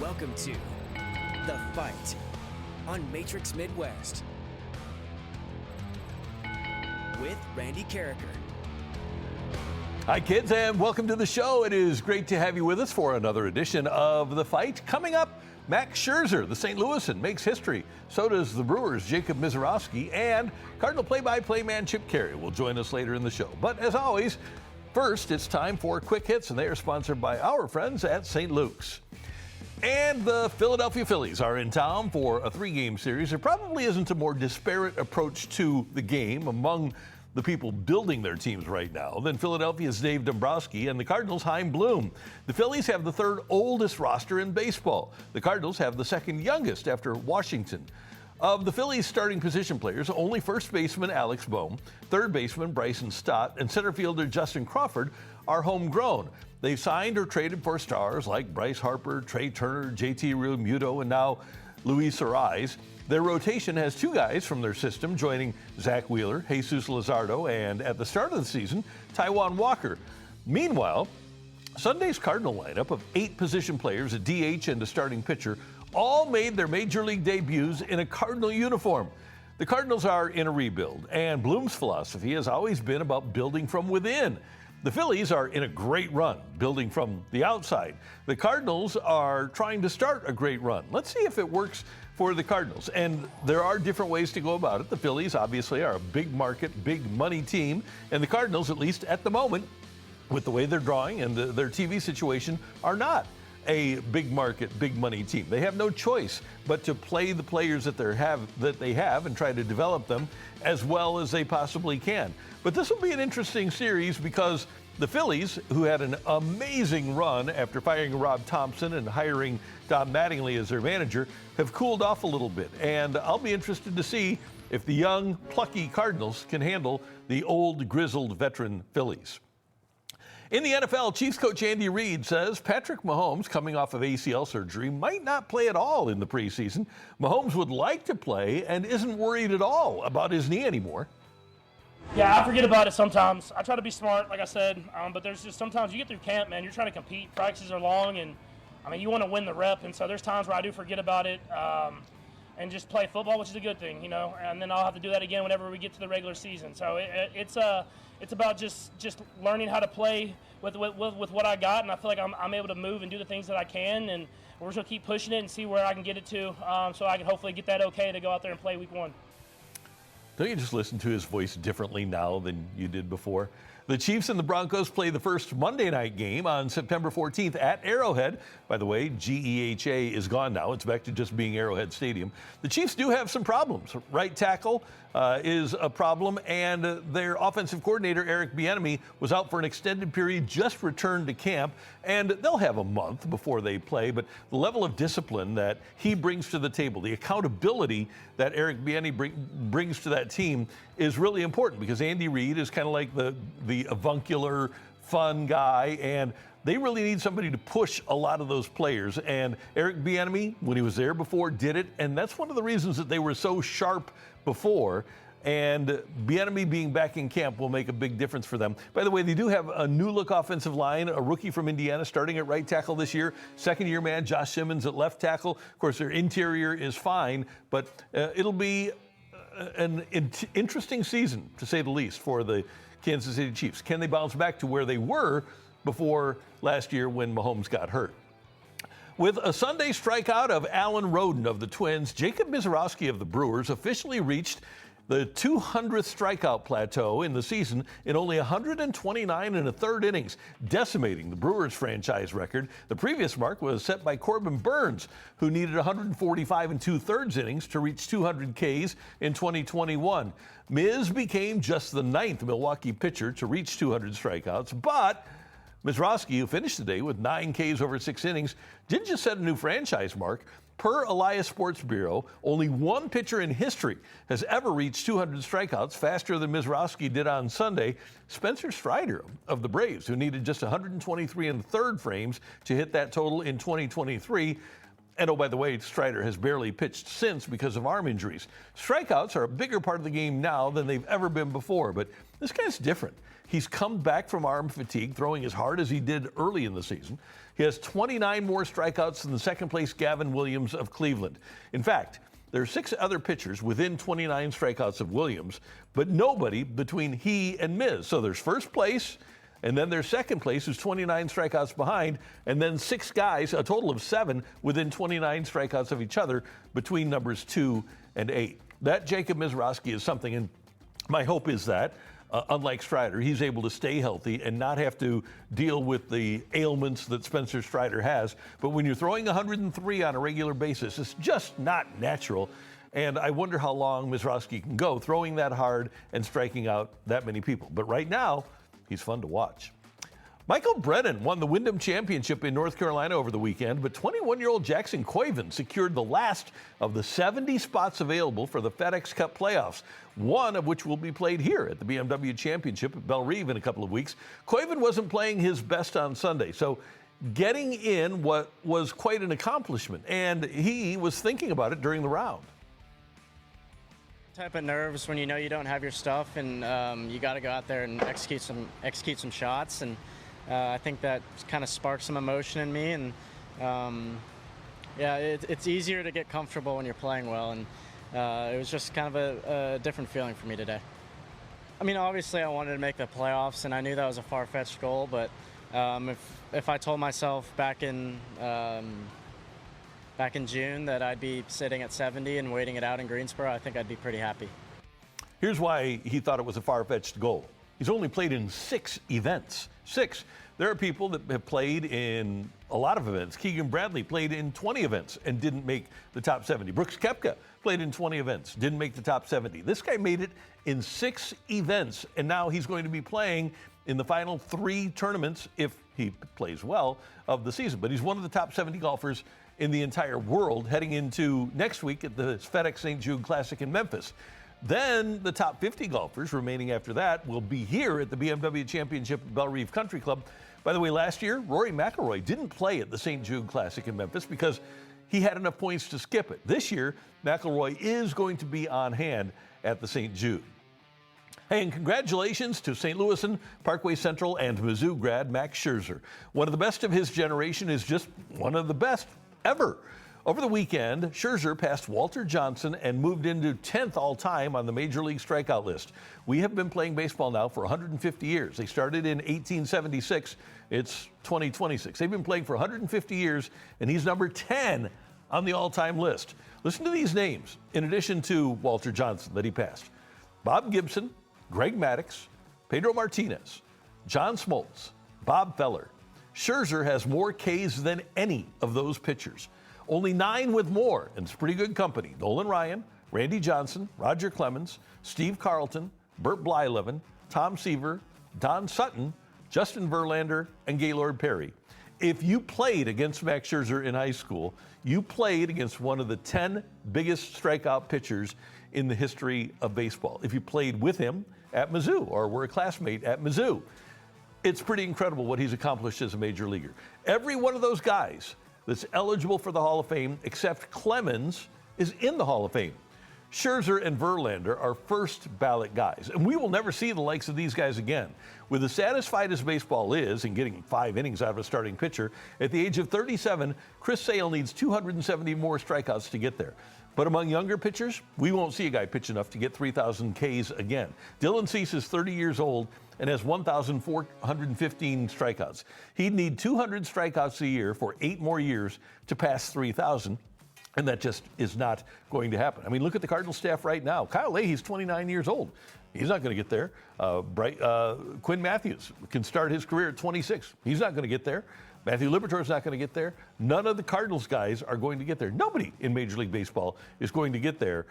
Welcome to The Fight on Matrix Midwest with Randy Carricker. Hi, kids, and welcome to the show. It is great to have you with us for another edition of The Fight. Coming up, Max Scherzer, the St. Louisan, makes history. So does the Brewers' Jacob Mizorowski, and Cardinal play-by-play man Chip Caray will join us later in the show. But as always, first, it's time for Quick Hits, and they are sponsored by our friends at St. Luke's. And the Philadelphia Phillies are in town for a 3-game series. There probably isn't a more disparate approach to the game among the people building their teams right now than Philadelphia's Dave Dombrowski and the Cardinals' Chaim Bloom. The Phillies have the third oldest roster in baseball. The Cardinals have the second youngest after Washington. Of the Phillies' starting position players, only first baseman Alex Bohm, third baseman Bryson Stott, and center fielder Justin Crawford are homegrown. They've signed or traded for stars like Bryce Harper, Trey Turner, JT Realmuto, and now Luis Arraez. Their rotation has 2 guys from their system joining Zach Wheeler, Jesus Luzardo, and at the start of the season, Taijuan Walker. Meanwhile, Sunday's Cardinal lineup of 8 position players, a DH and a starting pitcher, all made their major league debuts in a Cardinal uniform. The Cardinals are in a rebuild, and Bloom's philosophy has always been about building from within. The Phillies are in a great run, building from the outside. The Cardinals are trying to start a great run. Let's see if it works for the Cardinals. And there are different ways to go about it. The Phillies obviously are a big market, big money team. And the Cardinals, at least at the moment, with the way they're drawing and their TV situation, are not a big market, big money team. They have no choice but to play the players that they have and try to develop them as well as they possibly can. But this will be an interesting series because the Phillies, who had an amazing run after firing Rob Thompson and hiring Don Mattingly as their manager, have cooled off a little bit. And I'll be interested to see if the young, plucky Cardinals can handle the old, grizzled veteran Phillies. In the NFL, Chiefs coach Andy Reid says Patrick Mahomes, coming off of ACL surgery, might not play at all in the preseason. Mahomes would like to play and isn't worried at all about his knee anymore. Yeah, I forget about it sometimes. I try to be smart, like I said, but there's just sometimes you get through camp, man, you're trying to compete. Practices are long, and, I mean, you want to win the rep, and so there's times where I do forget about it and just play football, which is a good thing, you know, and then I'll have to do that again whenever we get to the regular season. So it's about just learning how to play with what I got, and I feel like I'm able to move and do the things that I can, and we're just going to keep pushing it and see where I can get it to so I can hopefully get that okay to go out there and play week 1. Don't you just listen to his voice differently now than you did before? The Chiefs and the Broncos play the first Monday night game on September 14th at Arrowhead. By the way, GEHA is gone now. It's back to just being Arrowhead Stadium. The Chiefs do have some problems. Right tackle is a problem, and their offensive coordinator, Eric Bieniemy, was out for an extended period, just returned to camp, and they'll have a month before they play. But the level of discipline that he brings to the table, the accountability that Eric Bieniemy brings to that team is really important because Andy Reid is kind of like the avuncular, fun guy, and they really need somebody to push a lot of those players. And Eric Bieniemy, when he was there before, did it, and that's one of the reasons that they were so sharp before. And Bieniemy being back in camp will make a big difference for them. By the way, they do have a new-look offensive line, a rookie from Indiana starting at right tackle this year, second-year man Josh Simmons at left tackle. Of course, their interior is fine, but it'll be an interesting season, to say the least, for the Kansas City Chiefs. Can they bounce back to where they were before last year when Mahomes got hurt? With a Sunday strikeout of Alan Roden of the Twins, Jacob Mizorowski of the Brewers officially reached the 200th strikeout plateau in the season in only 129 1/3 innings, decimating the Brewers franchise record. The previous mark was set by Corbin Burns, who needed 145 2/3 innings to reach 200 Ks in 2021. Miz became just the 9th Milwaukee pitcher to reach 200 strikeouts, but Mizorowski, who finished the day with 9 Ks over 6 innings, didn't just set a new franchise mark. Per Elias Sports Bureau, only one pitcher in history has ever reached 200 strikeouts faster than Mizorowski did on Sunday, Spencer Strider of the Braves, who needed just 123 1/3 frames to hit that total in 2023. And oh, by the way, Strider has barely pitched since because of arm injuries. Strikeouts are a bigger part of the game now than they've ever been before, but this guy's different. He's come back from arm fatigue, throwing as hard as he did early in the season. He has 29 more strikeouts than the second-place Gavin Williams of Cleveland. In fact, there are 6 other pitchers within 29 strikeouts of Williams, but nobody between he and Miz. So there's first place, and then there's second place, who's 29 strikeouts behind, and then 6 guys, a total of 7, within 29 strikeouts of each other between numbers 2 and 8. That Jacob Mizrachi is something, and my hope is that, unlike Strider, he's able to stay healthy and not have to deal with the ailments that Spencer Strider has. But when you're throwing 103 on a regular basis, it's just not natural. And I wonder how long Mizrachi can go throwing that hard and striking out that many people. But right now, he's fun to watch. Michael Brennan won the Wyndham Championship in North Carolina over the weekend, but 21-year-old Jackson Koivin secured the last of the 70 spots available for the FedEx Cup playoffs, one of which will be played here at the BMW Championship at Belle Reve in a couple of weeks. Koivin wasn't playing his best on Sunday, so getting in what was quite an accomplishment, and he was thinking about it during the round. Type of nerves when you know you don't have your stuff and you got to go out there and execute some shots, and I think that kind of sparked some emotion in me, and it's easier to get comfortable when you're playing well, and it was just kind of a different feeling for me today. I mean, obviously I wanted to make the playoffs, and I knew that was a far-fetched goal, but if I told myself back in June that I'd be sitting at 70 and waiting it out in Greensboro, I think I'd be pretty happy. Here's why he thought it was a far-fetched goal. He's only played in 6 events. 6. There are people that have played in a lot of events. Keegan Bradley played in 20 events and didn't make the top 70. Brooks Koepka played in 20 events, didn't make the top 70. This guy made it in 6 events, and now he's going to be playing in the final 3 tournaments, if he plays well, of the season. But he's one of the top 70 golfers in the entire world heading into next week at the FedEx St. Jude Classic in Memphis. Then the top 50 golfers remaining after that will be here at the BMW Championship at Belle Reve Country Club. By the way, last year, Rory McIlroy didn't play at the St. Jude Classic in Memphis because he had enough points to skip it. This year, McIlroy is going to be on hand at the St. Jude. Hey, and congratulations to St. Louisan, Parkway Central, and Mizzou grad Max Scherzer. One of the best of his generation is just one of the best ever. Over the weekend, Scherzer passed Walter Johnson and moved into 10th all-time on the Major League strikeout list. We have been playing baseball now for 150 years. They started in 1876. It's 2026. They've been playing for 150 years, and he's number 10 on the all-time list. Listen to these names, in addition to Walter Johnson that he passed. Bob Gibson, Greg Maddux, Pedro Martinez, John Smoltz, Bob Feller. Scherzer has more Ks than any of those pitchers. Only 9 with more, and it's pretty good company. Nolan Ryan, Randy Johnson, Roger Clemens, Steve Carlton, Burt Blyleven, Tom Seaver, Don Sutton, Justin Verlander, and Gaylord Perry. If you played against Max Scherzer in high school, you played against one of the 10 biggest strikeout pitchers in the history of baseball. If you played with him at Mizzou or were a classmate at Mizzou, it's pretty incredible what he's accomplished as a major leaguer. Every one of those guys that's eligible for the Hall of Fame, except Clemens, is in the Hall of Fame. Scherzer and Verlander are first ballot guys, and we will never see the likes of these guys again. With as satisfied as baseball is in getting 5 innings out of a starting pitcher, at the age of 37, Chris Sale needs 270 more strikeouts to get there. But among younger pitchers, we won't see a guy pitch enough to get 3,000 Ks again. Dylan Cease is 30 years old and has 1,415 strikeouts. He'd need 200 strikeouts a year for 8 more years to pass 3,000. And that just is not going to happen. I mean, look at the Cardinals staff right now. Kyle Leahy's 29 years old. He's not going to get there. Quinn Matthews can start his career at 26. He's not going to get there. Matthew Liberatore's not going to get there. None of the Cardinals guys are going to get there. Nobody in Major League Baseball is going to get there.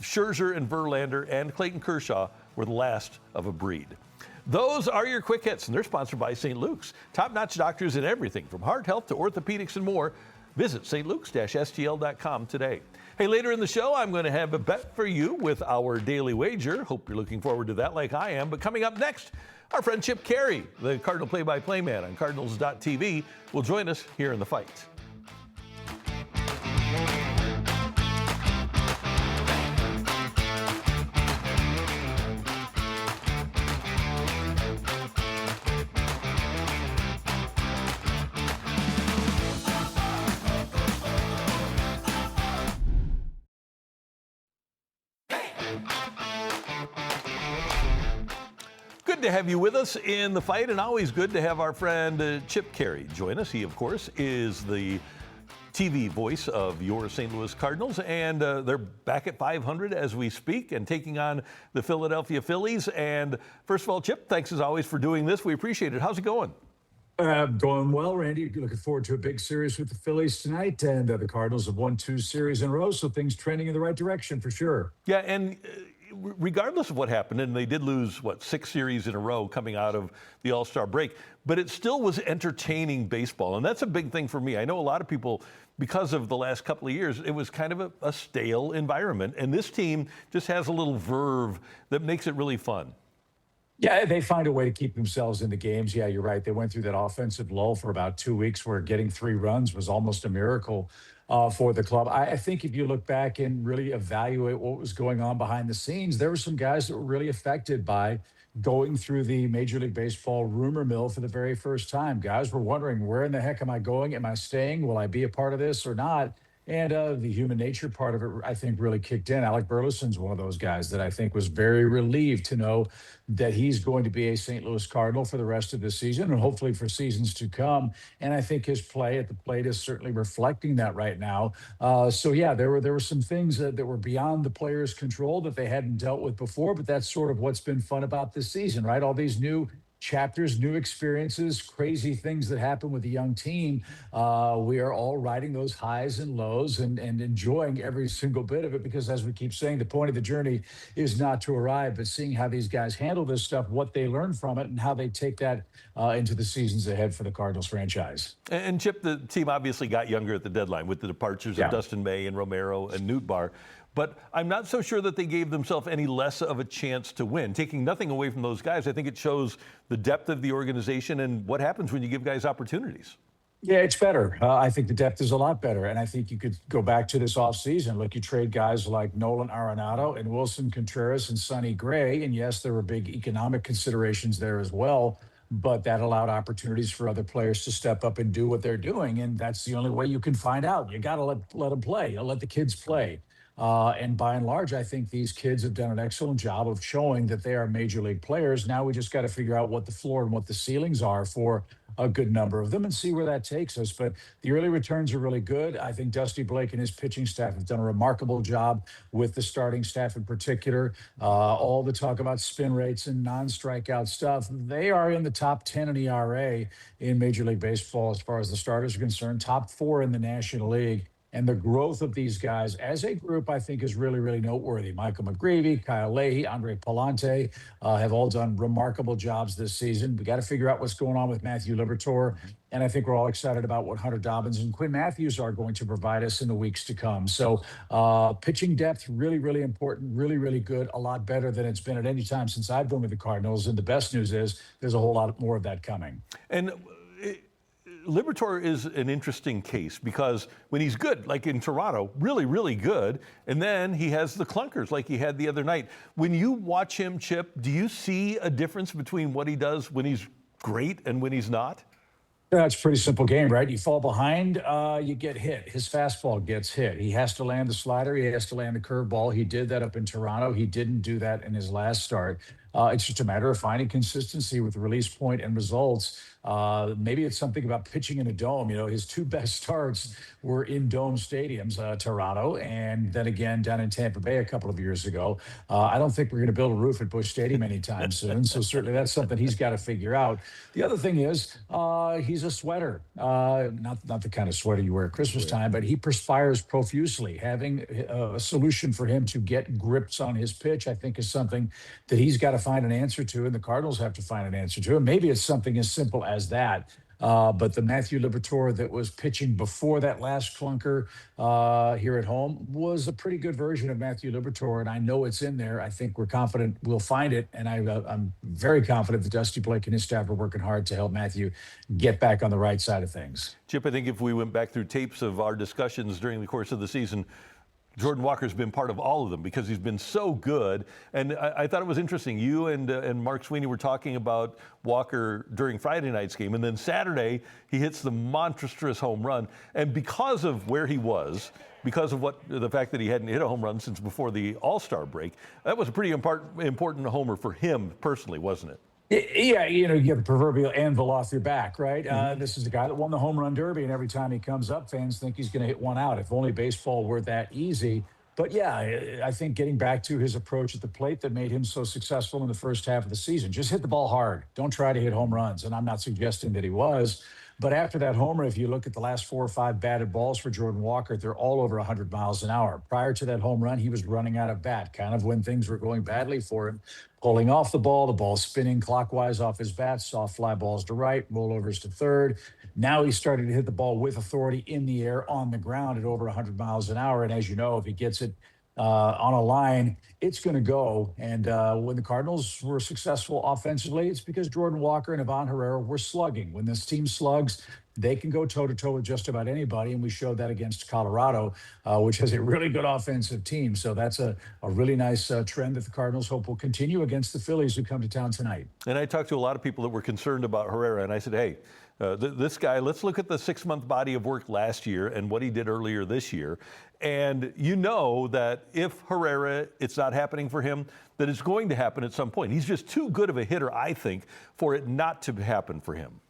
Scherzer and Verlander and Clayton Kershaw were the last of a breed. Those are your quick hits, and they're sponsored by St. Luke's. Top-notch doctors in everything from heart health to orthopedics and more. Visit stlukes-stl.com today. Hey, later in the show, I'm going to have a bet for you with our daily wager. Hope you're looking forward to that like I am. But coming up next, our friend Chip Caray, the Cardinal play-by-play man on Cardinals.tv, will join us here in the fight. Good to have you with us in the fight, and always good to have our friend Chip Caray join us. He, of course, is the TV voice of your St. Louis Cardinals, and they're back at 500 as we speak and taking on the Philadelphia Phillies. And first of all, Chip, thanks as always for doing this. We appreciate it. How's it going? Going well, Randy. Looking forward to a big series with the Phillies tonight, and the Cardinals have won 2 series in a row, so things trending in the right direction for sure. Yeah, and regardless of what happened, and they did lose, 6 series in a row coming out of the All-Star break, but it still was entertaining baseball, and that's a big thing for me. I know a lot of people, because of the last couple of years, it was kind of a stale environment, and this team just has a little verve that makes it really fun. Yeah, they find a way to keep themselves in the games. Yeah, you're right. They went through that offensive lull for about 2 weeks where getting 3 runs was almost a miracle for the club. I think if you look back and really evaluate what was going on behind the scenes, there were some guys that were really affected by going through the Major League Baseball rumor mill for the very first time. Guys were wondering, where in the heck am I going? Am I staying? Will I be a part of this or not? And the human nature part of it, I think, really kicked in. Alec Burleson's one of those guys that I think was very relieved to know that he's going to be a St. Louis Cardinal for the rest of the season and hopefully for seasons to come. And I think his play at the plate is certainly reflecting that right now. So, yeah, there were some things that were beyond the players' control that they hadn't dealt with before. But that's sort of what's been fun about this season, right? All these new chapters, new experiences, crazy things that happen with the young team. We are all riding those highs and lows and enjoying every single bit of it, because as we keep saying, the point of the journey is not to arrive, but seeing how these guys handle this stuff, what they learn from it, and how they take that into the seasons ahead for the Cardinals franchise. And Chip, the team obviously got younger at the deadline with the departures of Dustin May and Romero and Newt Barr. But I'm not so sure that they gave themselves any less of a chance to win. Taking nothing away from those guys, I think it shows the depth of the organization and what happens when you give guys opportunities. Yeah, it's better. I think the depth is a lot better. And I think you could go back to this offseason. Look, you trade guys like Nolan Arenado and Wilson Contreras and Sonny Gray. And yes, there were big economic considerations there as well. But that allowed opportunities for other players to step up and do what they're doing. And that's the only way you can find out. You got to let them play. You let the kids play. And by and large, I think these kids have done an excellent job of showing that they are major league players. Now we just got to figure out what the floor and what the ceilings are for a good number of them and see where that takes us. But the early returns are really good. I think Dusty Blake and his pitching staff have done a remarkable job with the starting staff in particular. All the talk about spin rates and non-strikeout stuff, they are in the top 10 in ERA in Major League Baseball as far as the starters are concerned, top 4 in the National League. And the growth of these guys as a group, I think, is really, really noteworthy. Michael McGreevy, Kyle Leahy, Andre Palante have all done remarkable jobs this season. We got to figure out what's going on with Matthew Liberatore. And I think we're all excited about what Hunter Dobbins and Quinn Matthews are going to provide us in the weeks to come. So pitching depth, really, really important, really, really good, a lot better than it's been at any time since I've been with the Cardinals. And the best news is there's a whole lot more of that coming. And Liberatore is an interesting case because when he's good, like in Toronto, really, really good, and then he has the clunkers like he had the other night. When you watch him, Chip, do you see a difference between what he does when he's great and when he's not? Yeah, it's a pretty simple game, right? You fall behind, you get hit. His fastball gets hit. He has to land the slider. He has to land the curveball. He did that up in Toronto. He didn't do that in his last start. It's just a matter of finding consistency with release point and results. Maybe it's something about pitching in a dome. You know, his 2 best starts were in dome stadiums, Toronto, and then again down in Tampa Bay a couple of years ago. I don't think we're going to build a roof at Busch Stadium anytime soon. So certainly that's something he's got to figure out. The other thing is he's a sweater, not the kind of sweater you wear at Christmas time, but he perspires profusely. Having a solution for him to get grips on his pitch, I think, is something that he's got to find an answer to, and the Cardinals have to find an answer to. And maybe it's something as simple as that. But the Matthew Liberatore that was pitching before that last clunker here at home was a pretty good version of Matthew Liberatore, and I know it's in there. I think we're confident we'll find it, and I'm very confident that Dusty Blake and his staff are working hard to help Matthew get back on the right side of things. Chip, I think if we went back through tapes of our discussions during the course of the season, Jordan Walker's been part of all of them because he's been so good. And I thought it was interesting. You and Mark Sweeney were talking about Walker during Friday night's game, and then Saturday he hits the monstrous home run. And because of where he was, because of the fact that he hadn't hit a home run since before the All-Star break, that was a pretty important homer for him personally, wasn't it? Yeah, you get the proverbial anvil off your back, right? This is a guy that won the home run derby, and every time he comes up, fans think he's going to hit one out. If only baseball were that easy. But yeah, I think getting back to his approach at the plate that made him so successful in the first half of the season, just hit the ball hard. Don't try to hit home runs. And I'm not suggesting that he was. But after that homer, if you look at the last 4 or 5 batted balls for Jordan Walker, they're all over 100 miles an hour. Prior to that home run, he was running out of bat, kind of when things were going badly for him. Pulling off the ball spinning clockwise off his bat, soft fly balls to right, rollovers to third. Now he's starting to hit the ball with authority in the air, on the ground at over 100 miles an hour. And as you know, if he gets it on a line, it's going to go. And when the Cardinals were successful offensively, it's because Jordan Walker and Ivan Herrera were slugging. When this team slugs, they can go toe-to-toe with just about anybody, and we showed that against Colorado, which has a really good offensive team. So that's a really nice trend that the Cardinals hope will continue against the Phillies, who come to town tonight. And I talked to a lot of people that were concerned about Herrera, and I said, hey, this guy, let's look at the 6-month body of work last year and what he did earlier this year. And you know that if Herrera, it's not happening for him, that it's going to happen at some point. He's just too good of a hitter, I think, for it not to happen for him.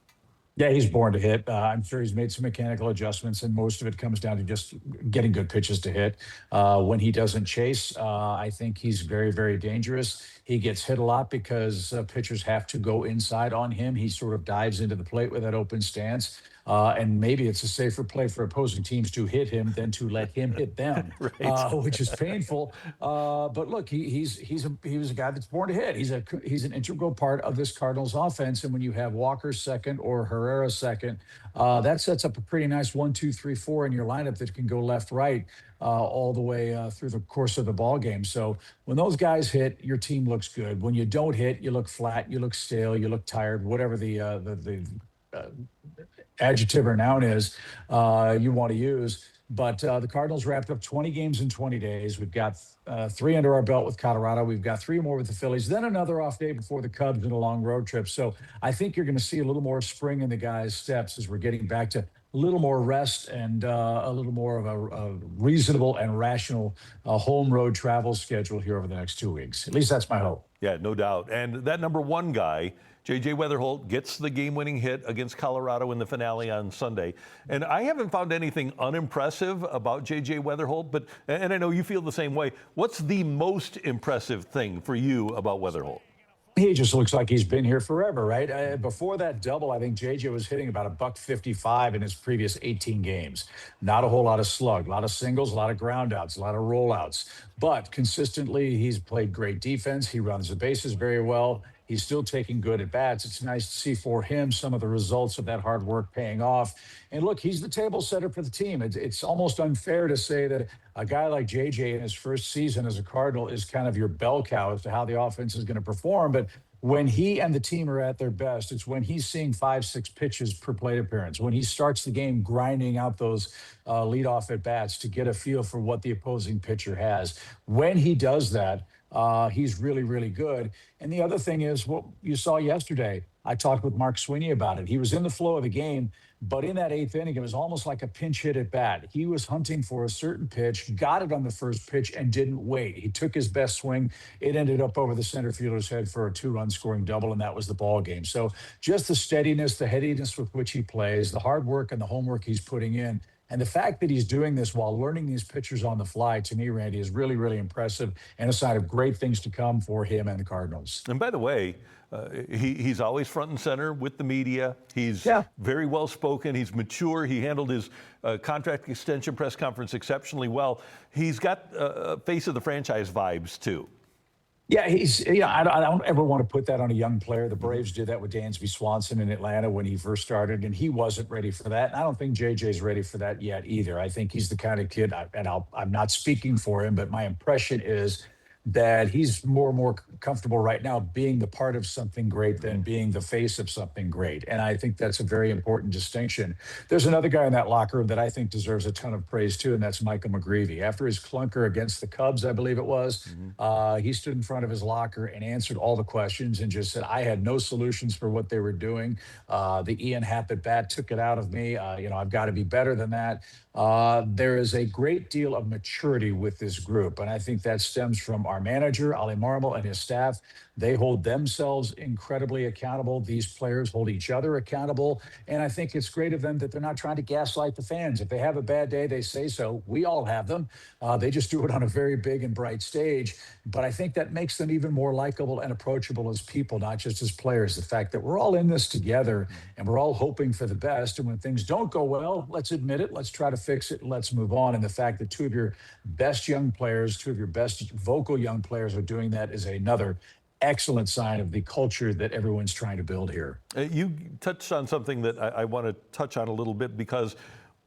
Yeah, he's born to hit. I'm sure he's made some mechanical adjustments, and most of it comes down to just getting good pitches to hit. When he doesn't chase, I think he's very, very dangerous. He gets hit a lot because pitchers have to go inside on him. He sort of dives into the plate with that open stance. And maybe it's a safer play for opposing teams to hit him than to let him hit them, right. Which is painful. But look, he was a guy that's born to hit. He's an integral part of this Cardinals offense. And when you have Walker second or Herrera second, that sets up a pretty nice 1, 2, 3, 4 in your lineup that can go left, right, all the way through the course of the ball game. So when those guys hit, your team looks good. When you don't hit, you look flat, you look stale, you look tired, whatever the adjective or noun is you want to use. But the Cardinals wrapped up 20 games in 20 days. We've got 3 under our belt with Colorado. We've got 3 more with the Phillies, then another off day before the Cubs and a long road trip. So I think you're going to see a little more spring in the guys' steps as we're getting back to a little more rest and a little more of a reasonable and rational home road travel schedule here over the next 2 weeks. At least that's my hope. Yeah, no doubt. And that number 1 guy, J.J. Weatherholt, gets the game-winning hit against Colorado in the finale on Sunday. And I haven't found anything unimpressive about J.J. Weatherholt, and I know you feel the same way. What's the most impressive thing for you about Weatherholt? He just looks like he's been here forever, right? Before that double, I think JJ was hitting about $155 in his previous 18 games. Not a whole lot of slug, a lot of singles, a lot of groundouts, a lot of rollouts. But consistently, he's played great defense. He runs the bases very well. He's still taking good at bats. It's nice to see for him some of the results of that hard work paying off. And look, he's the table setter for the team. It's almost unfair to say that a guy like JJ in his first season as a Cardinal is kind of your bell cow as to how the offense is going to perform. But when he and the team are at their best, it's when he's seeing 5, 6 pitches per plate appearance, when he starts the game grinding out those leadoff at bats to get a feel for what the opposing pitcher has. When he does that, he's really, really good. And the other thing is what you saw yesterday. I talked with Mark Sweeney about it. He was in the flow of the game, but in that 8th inning, it was almost like a pinch hit at bat. He was hunting for a certain pitch, got it on the first pitch, and didn't wait. He took his best swing. It ended up over the center fielder's head for a 2-run scoring double, and that was the ball game. So just the steadiness, the headiness with which he plays, the hard work and the homework he's putting in, and the fact that he's doing this while learning these pitchers on the fly, to me, Randy, is really, really impressive and a sign of great things to come for him and the Cardinals. And by the way, he's always front and center with the media. He's very well spoken. He's mature. He handled his contract extension press conference exceptionally well. He's got face of the franchise vibes, too. Yeah, I don't ever want to put that on a young player. The Braves did that with Dansby Swanson in Atlanta when he first started, and he wasn't ready for that. And I don't think JJ's ready for that yet either. I think he's the kind of kid, I'm not speaking for him, but my impression is that he's more and more comfortable right now being the part of something great than being the face of something great. And I think that's a very important distinction. There's another guy in that locker room that I think deserves a ton of praise too, and that's Michael McGreevy. After his clunker against the Cubs, I believe it was, he stood in front of his locker and answered all the questions and just said, I had no solutions for what they were doing. The Ian Happ at bat took it out of me. I've got to be better than that. There is a great deal of maturity with this group, and I think that stems from our manager, Ali Marmol, and his staff. They hold themselves incredibly accountable. These players hold each other accountable, and I think it's great of them that they're not trying to gaslight the fans. If they have a bad day, they say so. We all have them. They just do it on a very big and bright stage, but I think that makes them even more likable and approachable as people, not just as players. The fact that we're all in this together, and we're all hoping for the best, and when things don't go well, let's admit it, let's try to fix it, and let's move on. And the fact that two of your best young players, two of your best vocal young players are doing that is another excellent sign of the culture that everyone's trying to build here. You touched on something that I want to touch on a little bit, because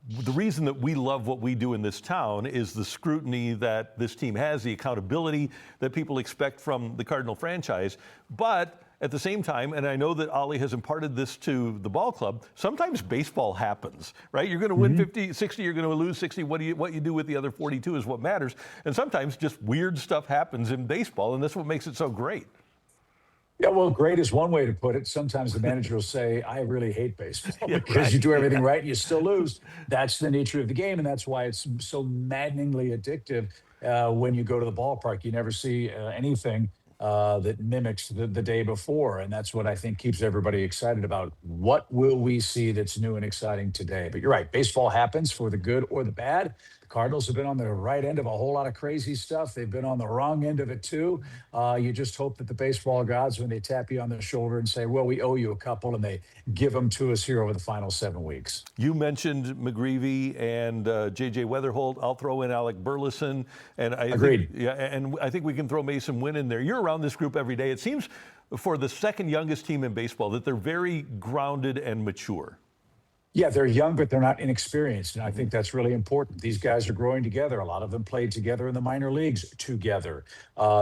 the reason that we love what we do in this town is the scrutiny that this team has, the accountability that people expect from the Cardinal franchise. But at the same time, and I know that Ollie has imparted this to the ball club, sometimes baseball happens, right? You're going to win 50, 60, you're going to lose 60. What you do with the other 42 is what matters. And sometimes just weird stuff happens in baseball, and that's what makes it so great. Yeah, well, great is one way to put it. Sometimes the manager will say, I really hate baseball because right. you do everything right and you still lose. That's the nature of the game, and that's why it's so maddeningly addictive when you go to the ballpark. You never see anything that mimics the day before, and that's what I think keeps everybody excited about. What will we see that's new and exciting today? But you're right, baseball happens for the good or the bad. Cardinals have been on the right end of a whole lot of crazy stuff. They've been on the wrong end of it too. You just hope that the baseball gods, when they tap you on the shoulder and say, well, we owe you a couple, and they give them to us here over the final 7 weeks. You mentioned McGreevy and J.J. Weatherholt. I'll throw in Alec Burleson. And Agreed. And I think we can throw Mason Wynn in there. You're around this group every day. It seems for the second youngest team in baseball that they're very grounded and mature. Yeah, they're young, but they're not inexperienced. And I think that's really important. These guys are growing together. A lot of them played together in the minor leagues together.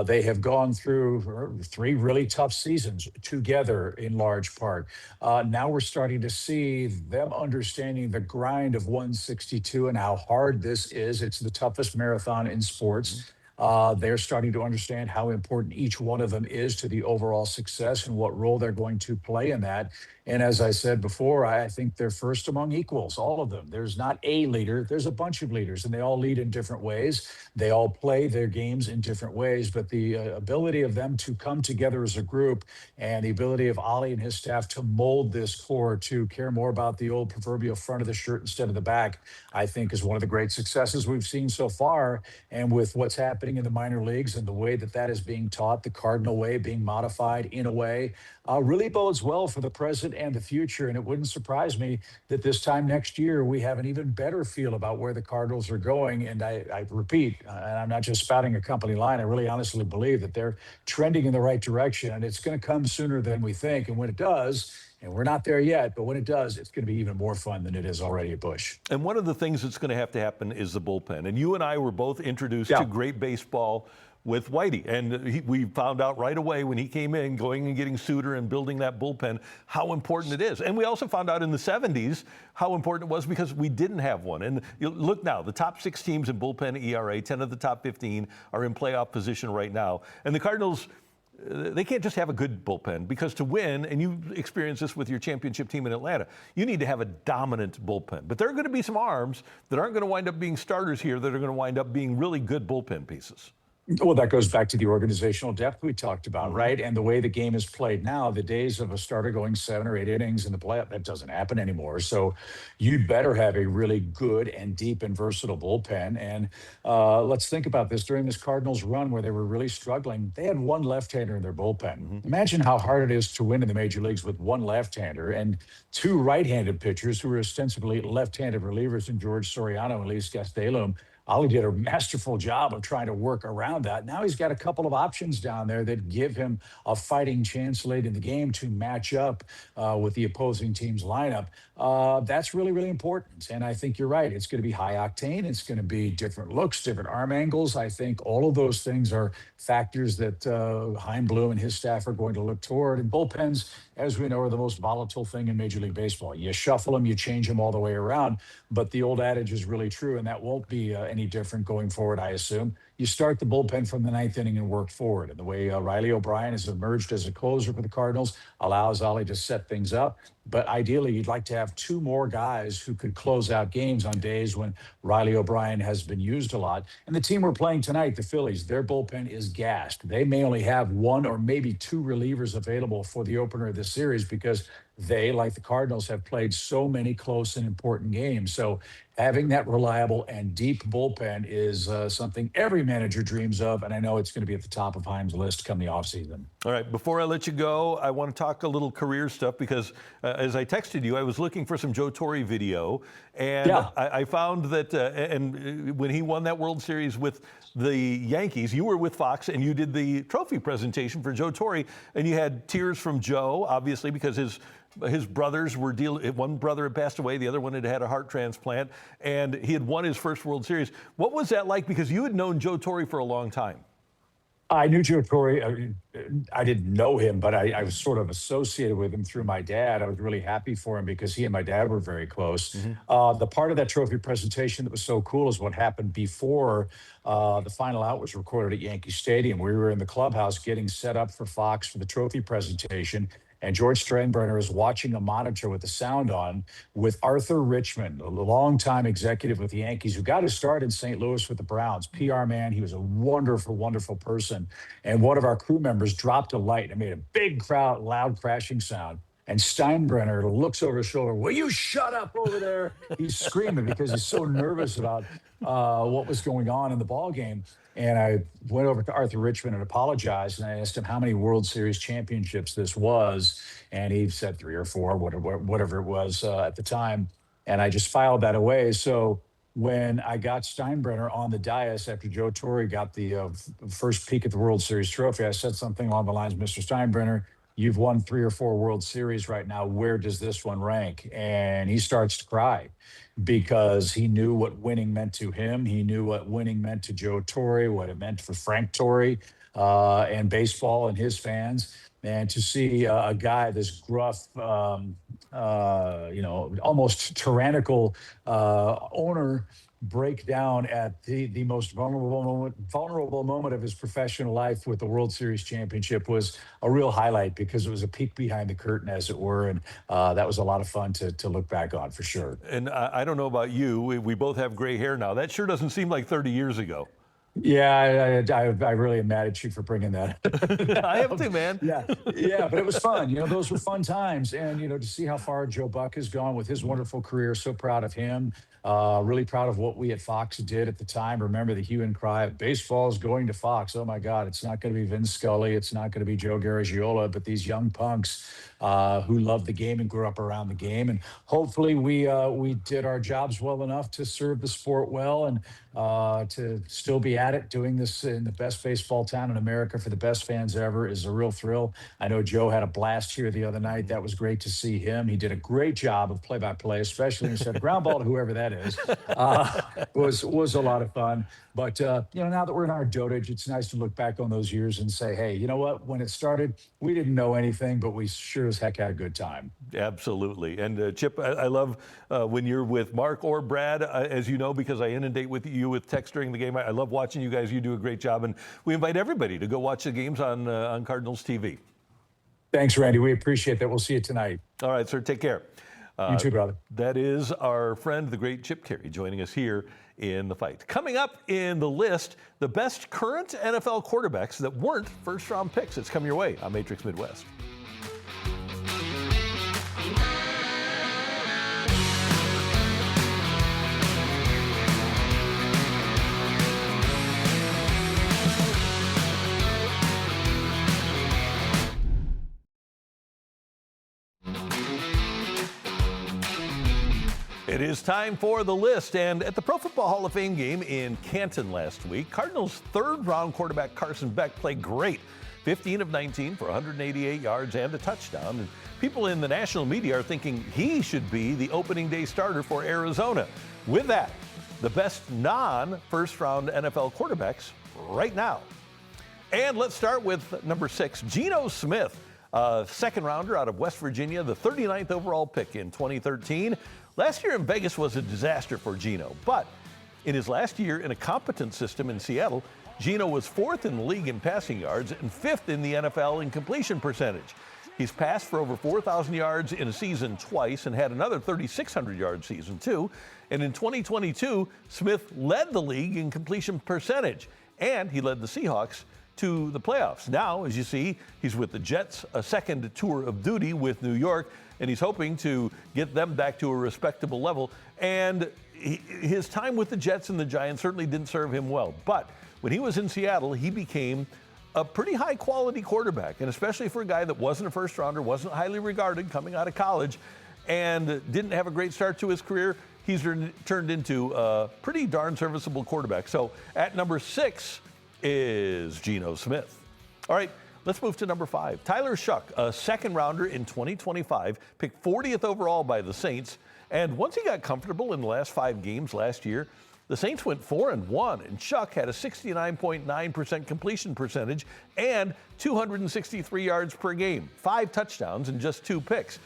They have gone through 3 really tough seasons together in large part. Now we're starting to see them understanding the grind of 162 and how hard this is. It's the toughest marathon in sports. They're starting to understand how important each one of them is to the overall success and what role they're going to play in that. And as I said before, I think they're first among equals, all of them. There's not a leader, there's a bunch of leaders, and they all lead in different ways. They all play their games in different ways, but the ability of them to come together as a group and the ability of Ollie and his staff to mold this core to care more about the old proverbial front of the shirt instead of the back, I think is one of the great successes we've seen so far. And with what's happening in the minor leagues and the way that that is being taught, the Cardinal way being modified in a way, really bodes well for the present and the future. And it wouldn't surprise me that this time next year, we have an even better feel about where the Cardinals are going. And I repeat, and I'm not just spouting a company line, I really honestly believe that they're trending in the right direction, and it's going to come sooner than we think. And when it does, and we're not there yet, but when it does, it's going to be even more fun than it is already at Busch. And one of the things that's going to happen is the bullpen. And you and I were both introduced to great baseball with Whitey. And we found out right away when he came in, going and getting Suter and building that bullpen, how important it is. And we also found out in the 70s how important it was because we didn't have one. And you look now, the top 6 teams in bullpen ERA, 10 of the top 15 are in playoff position right now. And the Cardinals, they can't just have a good bullpen, because to win, and you experience this with your championship team in Atlanta, you need to have a dominant bullpen. But there are going to be some arms that aren't going to wind up being starters here that are going to wind up being really good bullpen pieces. Well, that goes back to the organizational depth we talked about, right? And the way the game is played now, the days of a starter going 7 or 8 innings in the playoff, that doesn't happen anymore. So you'd better have a really good and deep and versatile bullpen. And let's think about this. During this Cardinals run where they were really struggling, they had 1 left-hander in their bullpen. Imagine how hard it is to win in the major leagues with 1 left-hander and 2 right-handed pitchers who were ostensibly left-handed relievers in George Soriano and Luis Gastelum. Ollie did a masterful job of trying to work around that. Now he's got a couple of options down there that give him a fighting chance late in the game to match up with the opposing team's lineup. That's really, really important. And I think you're right. It's going to be high octane. It's going to be different looks, different arm angles. I think all of those things are factors that Hein Blum and his staff are going to look toward. And bullpens, as we know, are the most volatile thing in Major League Baseball. You shuffle them, you change them all the way around. But the old adage is really true, and that won't be any different going forward, I assume. You start the bullpen from the ninth inning and work forward. And the way Riley O'Brien has emerged as a closer for the Cardinals allows Ollie to set things up. But ideally, you'd like to have two more guys who could close out games on days when Riley O'Brien has been used a lot. And the team we're playing tonight, the Phillies, their bullpen is gassed. They may only have one or maybe two relievers available for the opener of this series because they, like the Cardinals, have played so many close and important games. So having that reliable and deep bullpen is something every manager dreams of, and I know it's going to be at the top of Heim's list come the offseason. All right, before I let you go, I want to talk a little career stuff because as I texted you, I was looking for some Joe Torre video, and Yeah. I found that and when he won that World Series with the Yankees, you were with Fox and you did the trophy presentation for Joe Torre, and you had tears from Joe, obviously, because his brothers were one brother had passed away, the other one had had a heart transplant, and he had won his first World Series. What was that like? Because you had known Joe Torre for a long time. I knew Joe Torre. I didn't know him, but I was sort of associated with him through my dad. I was really happy for him because he and my dad were very close. The part of that trophy presentation that was so cool is what happened before the final out was recorded at Yankee Stadium. We were in the clubhouse getting set up for Fox for the trophy presentation. And George Steinbrenner is watching a monitor with the sound on with Arthur Richmond, a longtime executive with the Yankees who got his start in St. Louis with the Browns, PR man. He was a wonderful, wonderful person. And one of our crew members dropped a light and made a big, loud crashing sound. And Steinbrenner looks over his shoulder. Will you shut up over there? He's screaming because he's so nervous about what was going on in the ball game. And I went over to Arthur Richmond and apologized. And I asked him how many World Series championships this was. And he said 3 or 4, whatever it was at the time. And I just filed that away. So when I got Steinbrenner on the dais after Joe Torre got the first peek at the World Series trophy, I said something along the lines, Mr. Steinbrenner, you've won 3 or 4 World Series right now. Where does this one rank? And he starts to cry because he knew what winning meant to him. He knew what winning meant to Joe Torre, what it meant for Frank Torre and baseball and his fans. And to see a guy, this gruff, almost tyrannical owner break down at the most vulnerable moment of his professional life with the World Series championship was a real highlight because it was a peek behind the curtain, as it were, and that was a lot of fun to look back on for sure. And I don't know about you, we both have gray hair now. That sure doesn't seem like 30 years ago. Yeah, I really am mad at you for bringing that. I have to, man. Yeah, but it was fun. Those were fun times. And, to see how far Joe Buck has gone with his wonderful career, so proud of him. Really proud of what we at Fox did at the time. Remember the hue and cry of baseball is going to Fox. Oh, my God, it's not going to be Vin Scully. It's not going to be Joe Garagiola, but these young punks who love the game and grew up around the game. And hopefully we did our jobs well enough to serve the sport well and to still be at it. Doing this in the best baseball town in America for the best fans ever is a real thrill. I know Joe had a blast here the other night. That was great to see him. He did a great job of play-by-play, especially when he said ground ball to whoever that is. Was a lot of fun. But, now that we're in our dotage, it's nice to look back on those years and say, hey, you know what? When it started, we didn't know anything, but we sure as heck had a good time. Absolutely. And Chip, I love when you're with Mark or Brad, as you know, because I inundate with you with text during the game. I love watching you guys. You do a great job. And we invite everybody to go watch the games on Cardinals TV. Thanks, Randy. We appreciate that. We'll see you tonight. All right, sir. Take care. You too, brother. That is our friend, the great Chip Caray, joining us here in the fight. Coming up in the list, the best current NFL quarterbacks that weren't first-round picks. It's coming your way on Matrix Midwest. It It is time for the list. And at the Pro Football Hall of Fame game in Canton last week, Cardinals' third-round quarterback Carson Beck played great. 15 of 19 for 188 yards and a touchdown. And people in the national media are thinking he should be the opening day starter for Arizona. With that, the best non-first-round NFL quarterbacks right now. And let's start with number 6, Geno Smith, a second-rounder out of West Virginia, the 39th overall pick in 2013. Last year in Vegas was a disaster for Geno, but in his last year in a competent system in Seattle, Geno was 4th in the league in passing yards and 5th in the NFL in completion percentage. He's passed for over 4,000 yards in a season twice and had another 3,600-yard season, too. And in 2022, Smith led the league in completion percentage, and he led the Seahawks to the playoffs. Now, as you see, he's with the Jets, a second tour of duty with New York, and he's hoping to get them back to a respectable level. And his time with the Jets and the Giants certainly didn't serve him well. But when he was in Seattle, he became a pretty high-quality quarterback, and especially for a guy that wasn't a first-rounder, wasn't highly regarded coming out of college, and didn't have a great start to his career, he's turned into a pretty darn serviceable quarterback. So at number 6 is Geno Smith. All right, let's move to number 5. Tyler Shough, a second-rounder in 2025, picked 40th overall by the Saints, and once he got comfortable in the last 5 games last year, the Saints went 4-1, and Shough had a 69.9% completion percentage and 263 yards per game, 5 touchdowns and just 2 picks.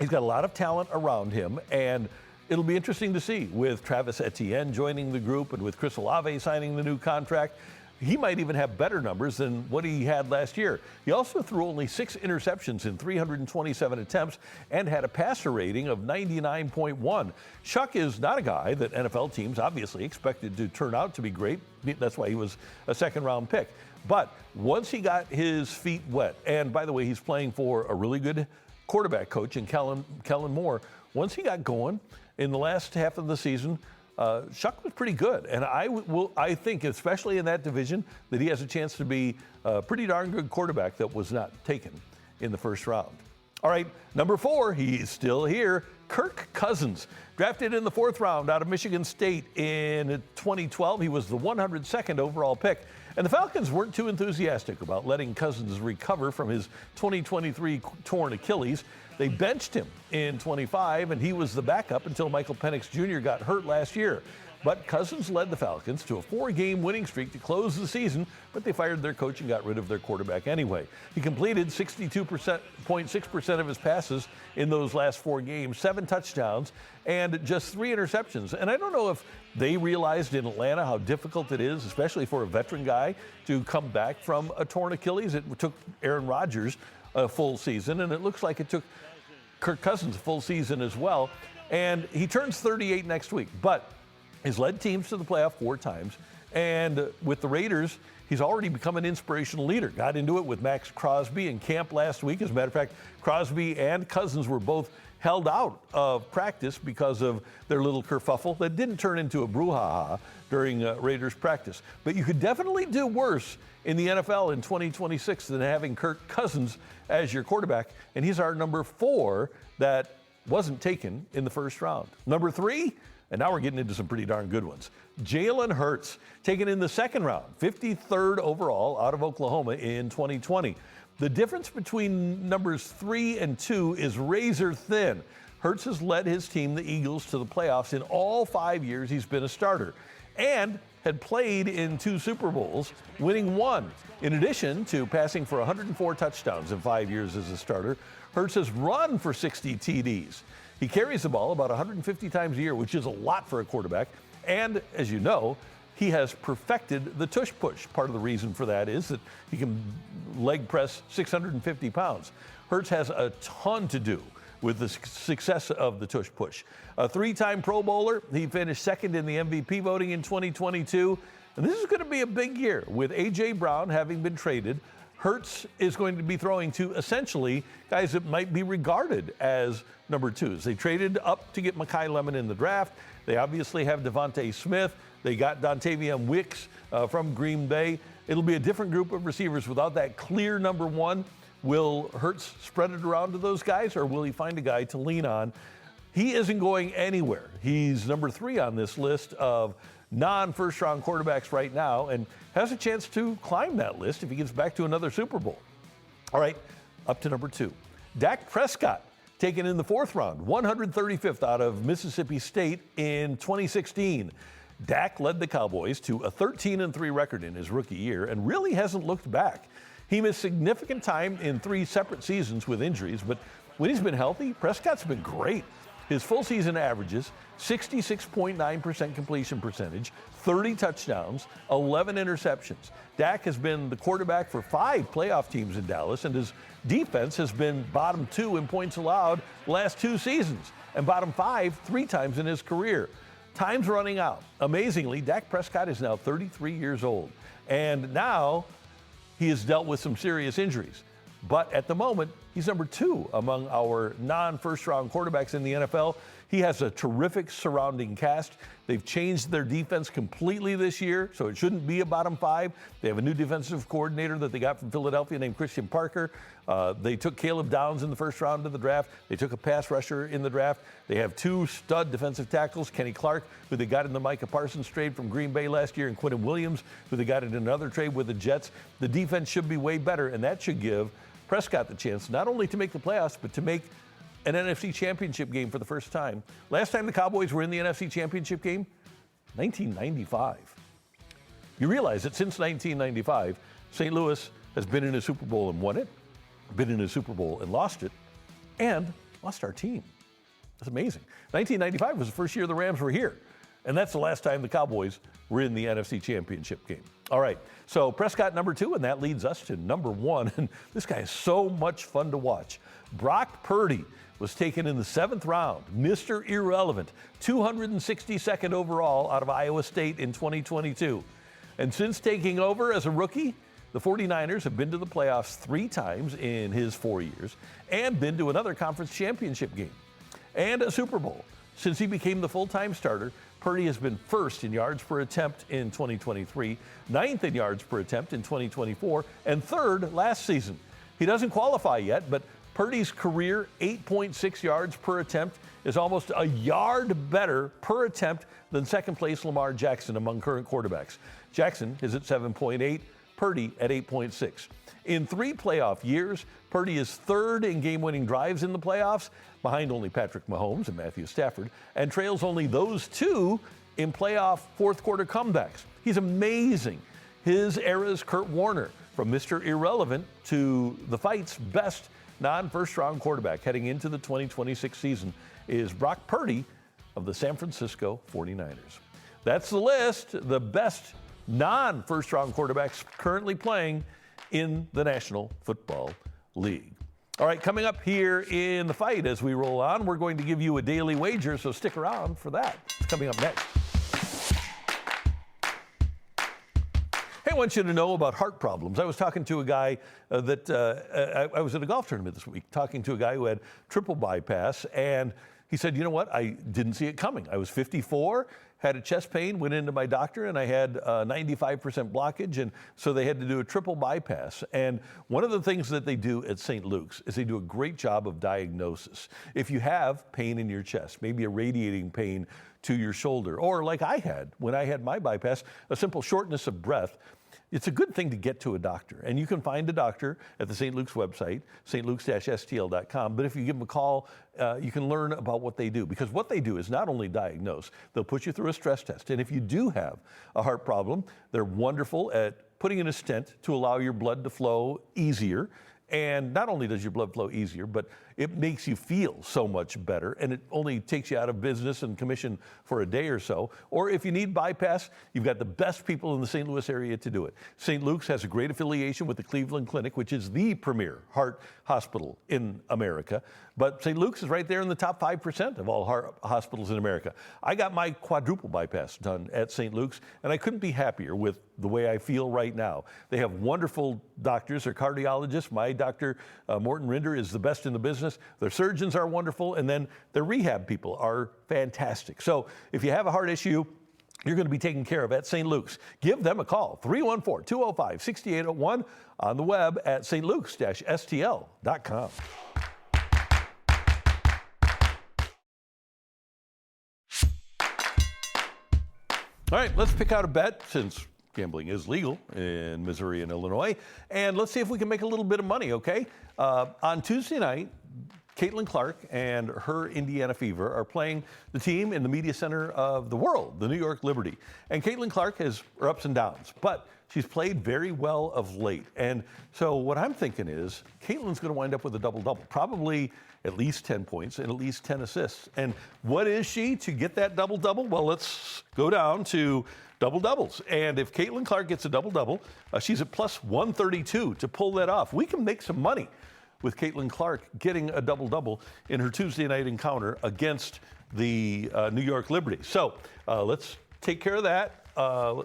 He's got a lot of talent around him, and it'll be interesting to see with Travis Etienne joining the group and with Chris Olave signing the new contract. He might even have better numbers than what he had last year. He also threw only 6 interceptions in 327 attempts and had a passer rating of 99.1. Shough is not a guy that NFL teams obviously expected to turn out to be great. That's why he was a second-round pick. But once he got his feet wet, and by the way, he's playing for a really good quarterback coach in Kellen Moore. Once he got going in the last half of the season, Shough was pretty good, and I think, especially in that division, that he has a chance to be a pretty darn good quarterback that was not taken in the first round. All right, number 4, he's still here. Kirk Cousins, drafted in the 4th round out of Michigan State in 2012. He was the 102nd overall pick, and the Falcons weren't too enthusiastic about letting Cousins recover from his 2023 torn Achilles. They benched him in 25, and he was the backup until Michael Penix Jr. got hurt last year. But Cousins led the Falcons to a 4-game winning streak to close the season, but they fired their coach and got rid of their quarterback anyway. He completed 62.6% of his passes in those last 4 games, 7 touchdowns, and just 3 interceptions. And I don't know if they realized in Atlanta how difficult it is, especially for a veteran guy, to come back from a torn Achilles. It took Aaron Rodgers a full season, and it looks like it took Kirk Cousins a full season as well. And he turns 38 next week, but he's led teams to the playoff 4 times. And with the Raiders, he's already become an inspirational leader. Got into it with Max Crosby in camp last week. As a matter of fact, Crosby and Cousins were both held out of practice because of their little kerfuffle that didn't turn into a brouhaha during Raiders practice. But you could definitely do worse in the NFL in 2026 than having Kirk Cousins as your quarterback. And he's our number 4 that wasn't taken in the first round. Number 3, and now we're getting into some pretty darn good ones. Jalen Hurts, taken in the 2nd round, 53rd overall out of Oklahoma in 2020. The difference between numbers 3 and 2 is razor thin. Hurts has led his team, the Eagles, to the playoffs in all 5 years he's been a starter, and had played in 2 Super Bowls, winning 1. In addition to passing for 104 touchdowns in 5 years as a starter, Hurts has run for 60 TDs. He carries the ball about 150 times a year, which is a lot for a quarterback. And as you know, he has perfected the tush push. Part of the reason for that is that he can leg press 650 pounds. Hurts has a ton to do with the success of the tush push. A 3-time Pro Bowler, he finished 2nd in the MVP voting in 2022. And this is going to be a big year with A.J. Brown having been traded. Hurts is going to be throwing to essentially guys that might be regarded as number 2s. They traded up to get Mekhi Lemon in the draft. They obviously have Devontae Smith. They got Dontavian Wicks from Green Bay. It'll be a different group of receivers without that clear number 1. Will Hurts spread it around to those guys, or will he find a guy to lean on? He isn't going anywhere. He's number 3 on this list of non-first-round quarterbacks right now and has a chance to climb that list if he gets back to another Super Bowl. All right, up to number 2. Dak Prescott, taken in the 4th round, 135th out of Mississippi State in 2016. Dak led the Cowboys to a 13-3 record in his rookie year and really hasn't looked back. He missed significant time in 3 separate seasons with injuries, but when he's been healthy, Prescott's been great. His full season averages 66.9% completion percentage, 30 touchdowns, 11 interceptions. Dak has been the quarterback for 5 playoff teams in Dallas, and his defense has been bottom 2 in points allowed the last 2 seasons, and bottom 5 3 times in his career. Time's running out. Amazingly, Dak Prescott is now 33 years old, and now he has dealt with some serious injuries. But at the moment, he's number 2 among our non-first-round quarterbacks in the NFL. He has a terrific surrounding cast. They've changed their defense completely this year, so it shouldn't be a bottom 5. They have a new defensive coordinator that they got from Philadelphia named Christian Parker. They took Caleb Downs in the 1st round of the draft. They took a pass rusher in the draft. They have 2 stud defensive tackles, Kenny Clark, who they got in the Micah Parsons trade from Green Bay last year, and Quentin Williams, who they got in another trade with the Jets. The defense should be way better, and that should give Prescott the chance not only to make the playoffs, but to make an NFC championship game for the first time. Last time the Cowboys were in the NFC championship game, 1995. You realize that since 1995, St. Louis has been in a Super Bowl and won it, been in a Super Bowl and lost it, and lost our team. That's amazing. 1995 was the first year the Rams were here, and that's the last time the Cowboys were in the NFC championship game. All right, so Prescott number 2, and that leads us to number 1. And this guy is so much fun to watch. Brock Purdy was taken in the 7th round, Mr. Irrelevant, 262nd overall out of Iowa State in 2022. And since taking over as a rookie, the 49ers have been to the playoffs 3 times in his 4 years and been to another conference championship game and a Super Bowl. Since he became the full-time starter, Purdy has been 1st in yards per attempt in 2023, 9th in yards per attempt in 2024, and 3rd last season. He doesn't qualify yet, but Purdy's career 8.6 yards per attempt is almost a yard better per attempt than 2nd place Lamar Jackson among current quarterbacks. Jackson is at 7.8, Purdy at 8.6. In 3 playoff years, Purdy is 3rd in game-winning drives in the playoffs, behind only Patrick Mahomes and Matthew Stafford, and trails only those 2 in playoff 4th-quarter comebacks. He's amazing. His era's Kurt Warner, from Mr. Irrelevant to the fight's best non-first-round quarterback heading into the 2026 season, is Brock Purdy of the San Francisco 49ers. That's the list, the best non-first-round quarterbacks currently playing in the National Football League. All right, coming up here in the fight as we roll on, we're going to give you a daily wager, so stick around for that. It's coming up next. Hey, I want you to know about heart problems. I was talking to a guy I was at a golf tournament this week, talking to a guy who had triple bypass, and he said, you know what, I didn't see it coming. I was 54, had a chest pain, went into my doctor, and I had 95% blockage, and so they had to do a triple bypass. And one of the things that they do at St. Luke's is they do a great job of diagnosis. If you have pain in your chest, maybe a radiating pain to your shoulder, or like I had when I had my bypass, a simple shortness of breath, it's a good thing to get to a doctor. And you can find a doctor at the St. Luke's website, stlukes-stl.com. But if you give them a call, you can learn about what they do. Because what they do is not only diagnose, they'll put you through a stress test. And if you do have a heart problem, they're wonderful at putting in a stent to allow your blood to flow easier. And not only does your blood flow easier, but it makes you feel so much better, and it only takes you out of business and commission for a day or so. Or if you need bypass, you've got the best people in the St. Louis area to do it. St. Luke's has a great affiliation with the Cleveland Clinic, which is the premier heart hospital in America. But St. Luke's is right there in the top 5% of all heart hospitals in America. I got my quadruple bypass done at St. Luke's, and I couldn't be happier with the way I feel right now. They have wonderful doctors. They're cardiologists. My doctor, Morton Rinder, is the best in the business. Their surgeons are wonderful, and then their rehab people are fantastic. So if you have a heart issue, you're going to be taken care of at St. Luke's. Give them a call, 314-205-6801, on the web at stlukes-stl.com. All right, let's pick out a bet since gambling is legal in Missouri and Illinois. And let's see if we can make a little bit of money, okay? On Tuesday night, Caitlin Clark and her Indiana Fever are playing the team in the media center of the world, the New York Liberty. And Caitlin Clark has her ups and downs, but she's played very well of late. And so what I'm thinking is Caitlin's going to wind up with a double-double, probably at least 10 points and at least 10 assists. And what is she to get that double-double? Well, let's go down to double-doubles. And if Caitlin Clark gets a double-double, she's at plus 132 to pull that off. We can make some money with Caitlin Clark getting a double-double in her Tuesday night encounter against the New York Liberty. So let's take care of that. I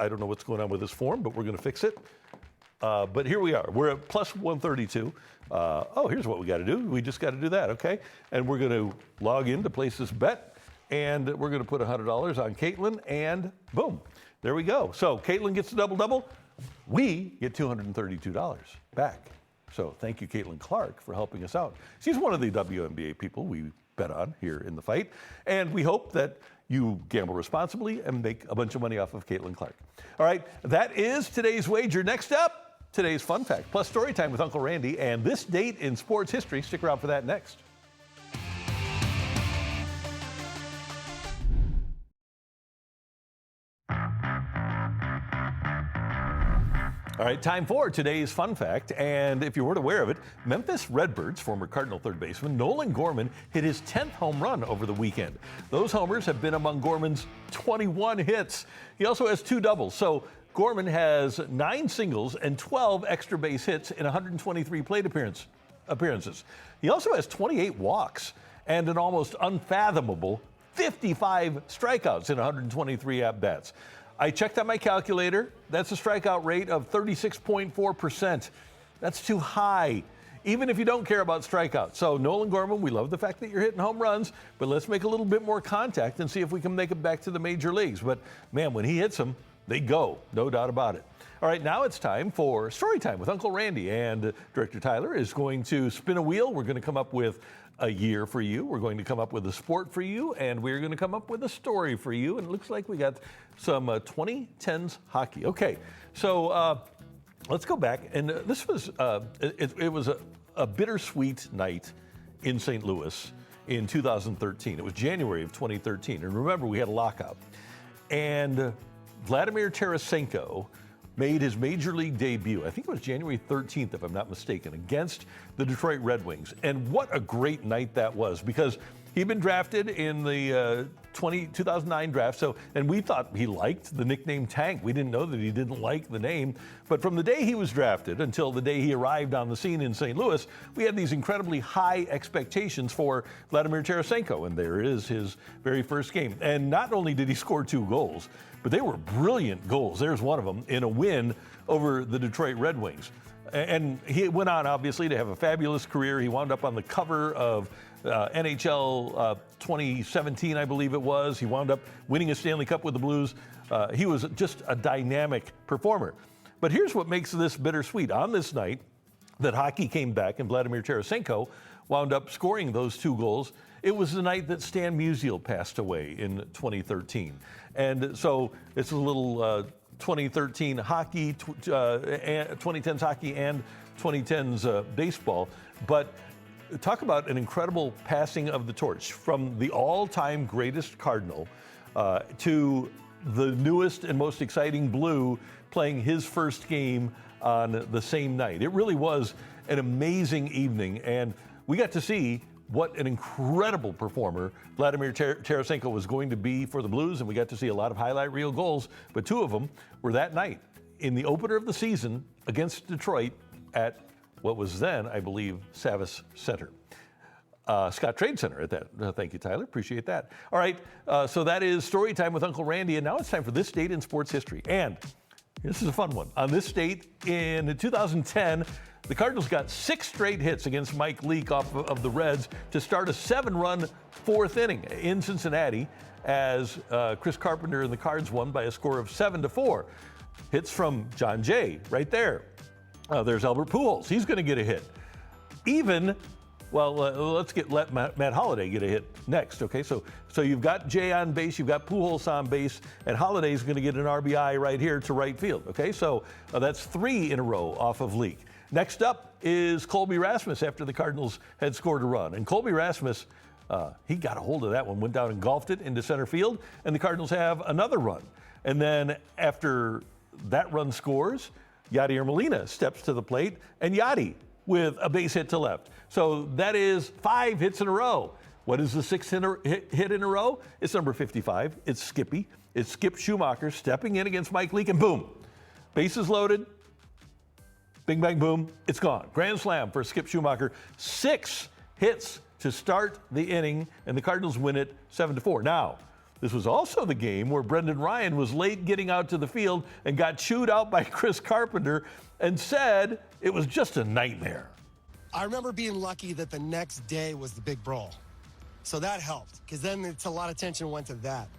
don't know what's going on with this form, but we're going to fix it. But here we are. We're at plus 132. Here's what we got to do. We just got to do that, okay? And we're going to log in to place this bet, and we're going to put $100 on Caitlin, and boom, there we go. So Caitlin gets a double-double. We get $232 back. So thank you, Caitlin Clark, for helping us out. She's one of the WNBA people we bet on here in the fight, and we hope that you gamble responsibly and make a bunch of money off of Caitlin Clark. All right, that is today's wager. Next up, today's fun fact, plus story time with Uncle Randy, and this date in sports history. Stick around for that next. All right, time for today's fun fact. And if you weren't aware of it, Memphis Redbirds former Cardinal third baseman Nolan Gorman hit his 10th home run over the weekend. Those homers have been among Gorman's 21 hits. He also has 2 doubles. So Gorman has 9 singles and 12 extra base hits in 123 plate appearances. He also has 28 walks and an almost unfathomable 55 strikeouts in 123 at-bats. I checked on my calculator. That's a strikeout rate of 36.4%. That's too high, even if you don't care about strikeouts. So Nolan Gorman, we love the fact that you're hitting home runs, but let's make a little bit more contact and see if we can make it back to the major leagues. But man, when he hits them, they go, no doubt about it. All right, now it's time for Story Time with Uncle Randy, and Director Tyler is going to spin a wheel. We're going to come up with a year for you. We're going to come up with a sport for you, and we're going to come up with a story for you. And it looks like we got some 2010s hockey. Okay, so let's go back. And this was, it was a bittersweet night in St. Louis in 2013. It was January of 2013. And remember, we had a lockout. And Vladimir Tarasenko made his major league debut, I think it was January 13th, if I'm not mistaken, against the Detroit Red Wings. And what a great night that was, because he'd been drafted in the 2009 draft. And we thought he liked the nickname Tank. We didn't know that he didn't like the name. But from the day he was drafted until the day he arrived on the scene in St. Louis, we had these incredibly high expectations for Vladimir Tarasenko. And there is his very first game. And not only did he score 2 goals, but they were brilliant goals. There's one of them in a win over the Detroit Red Wings. And he went on, obviously, to have a fabulous career. He wound up on the cover of NHL 2017, I believe it was. He wound up winning a Stanley Cup with the Blues. He was just a dynamic performer. But here's what makes this bittersweet. On this night that hockey came back and Vladimir Tarasenko wound up scoring those 2 goals, it was the night that Stan Musial passed away in 2013. And so it's a little 2013 hockey, 2010s hockey and 2010s baseball. But talk about an incredible passing of the torch from the all-time greatest Cardinal to the newest and most exciting Blue playing his first game on the same night. It really was an amazing evening, and we got to see what an incredible performer Vladimir Tarasenko was going to be for the Blues, and we got to see a lot of highlight reel goals, but 2 of them were that night in the opener of the season against Detroit at what was then, I believe, Savas Center. Scott Trade Center at that. Thank you, Tyler. Appreciate that. All right, so that is Story Time with Uncle Randy, and now it's time for This Date in Sports History. And this is a fun one. On this date in 2010, the Cardinals got 6 straight hits against Mike Leake off of the Reds to start a 7-run 4th inning in Cincinnati as Chris Carpenter and the Cards won by a score of 7-4. Hits from John Jay right there. There's Albert Pujols. He's going to get a hit. Even Well, let's let Matt Holliday get a hit next, okay? So you've got Jay on base, you've got Pujols on base, and Holliday's going to get an RBI right here to right field, okay? So that's 3 in a row off of Leake. Next up is Colby Rasmus after the Cardinals had scored a run. And Colby Rasmus, he got a hold of that one, went down and golfed it into center field, and the Cardinals have another run. And then after that run scores, Yadier Molina steps to the plate, and Yadi with a base hit to left. So that is 5 hits in a row. What is the 6th hit in a row? It's number 55. It's Skippy. It's Skip Schumacher stepping in against Mike Leake, and boom, bases loaded. Bing, bang, boom, it's gone. Grand slam for Skip Schumacher. 6 hits to start the inning, and the Cardinals win it 7-4. Now, this was also the game where Brendan Ryan was late getting out to the field and got chewed out by Chris Carpenter and said it was just a nightmare. I remember being lucky that the next day was the big brawl. So that helped, because then it's a lot of tension went to that.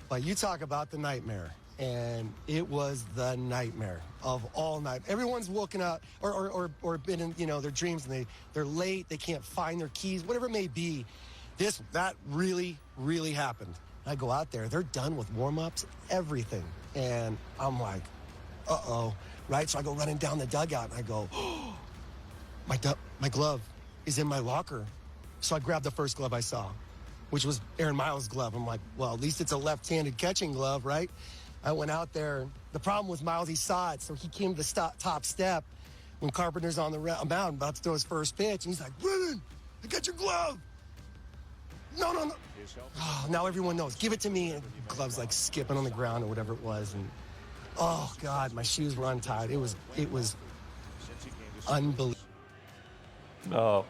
But you talk about the nightmare, and it was the nightmare of all night. Everyone's woken up or been in, their dreams, and they're late, they can't find their keys, whatever it may be. That really, really happened. I go out there, they're done with warm-ups, everything. And I'm like, uh-oh, right? So I go running down the dugout, and I go, oh, my glove is in my locker. So I grabbed the first glove I saw, which was Aaron Miles' glove. I'm like, well, at least it's a left-handed catching glove, right? I went out there. The problem with Miles, he saw it, so he came to the top step when Carpenter's on the mound about to throw his first pitch, and he's like, Brennan, I got your glove. No. Oh, now everyone knows. Give it to me. And the glove's like skipping on the ground or whatever it was. And oh God, my shoes were untied. It was unbelievable. Oh,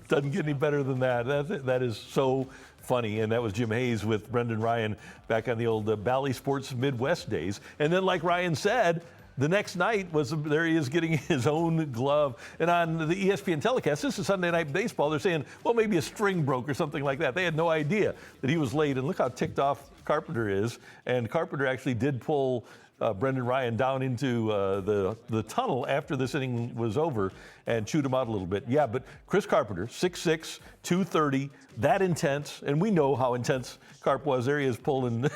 doesn't get any better than that. That is so funny. And that was Jim Hayes with Brendan Ryan back on the old Bally Sports Midwest days. And then, like Ryan said, the next night there he is getting his own glove. And on the ESPN telecast, this is Sunday Night Baseball, they're saying, well, maybe a string broke or something like that. They had no idea that he was late. And look how ticked off Carpenter is. And Carpenter actually did pull Brendan Ryan down into the tunnel after this inning was over and chewed him out a little bit. Yeah, but Chris Carpenter, 6'6", 230, that intense. And we know how intense Carp was. There he is pulling,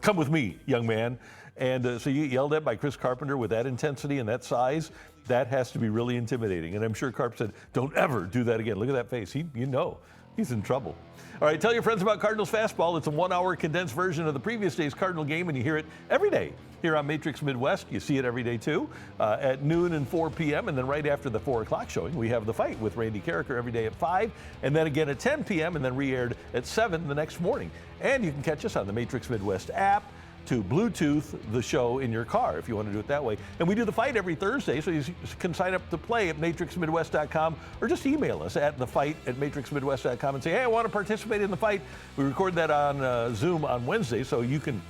come with me, young man. And so you get yelled at by Chris Carpenter with that intensity and that size. That has to be really intimidating. And I'm sure Carp said, don't ever do that again. Look at that face. He's in trouble. All right, tell your friends about Cardinals Fastball. It's a 1-hour condensed version of the previous day's Cardinal game, and you hear it every day here on Matrix Midwest. You see it every day, too, at noon and 4 p.m., and then right after the 4 o'clock showing, we have The Fight with Randy Carricker every day at 5, and then again at 10 p.m., and then re-aired at 7 the next morning. And you can catch us on the Matrix Midwest app, to Bluetooth the show in your car if you want to do it that way. And we do The Fight every Thursday, so you can sign up to play at matrixmidwest.com or just email us at thefight@matrixmidwest.com and say, hey, I want to participate in The Fight. We record that on Zoom on Wednesday, so you can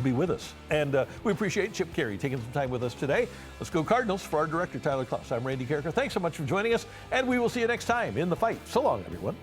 be with us. And we appreciate Chip Caray taking some time with us today. Let's go Cardinals. For our director, Tyler Klaus, I'm Randy Carricker. Thanks so much for joining us, and we will see you next time in The Fight. So long, everyone.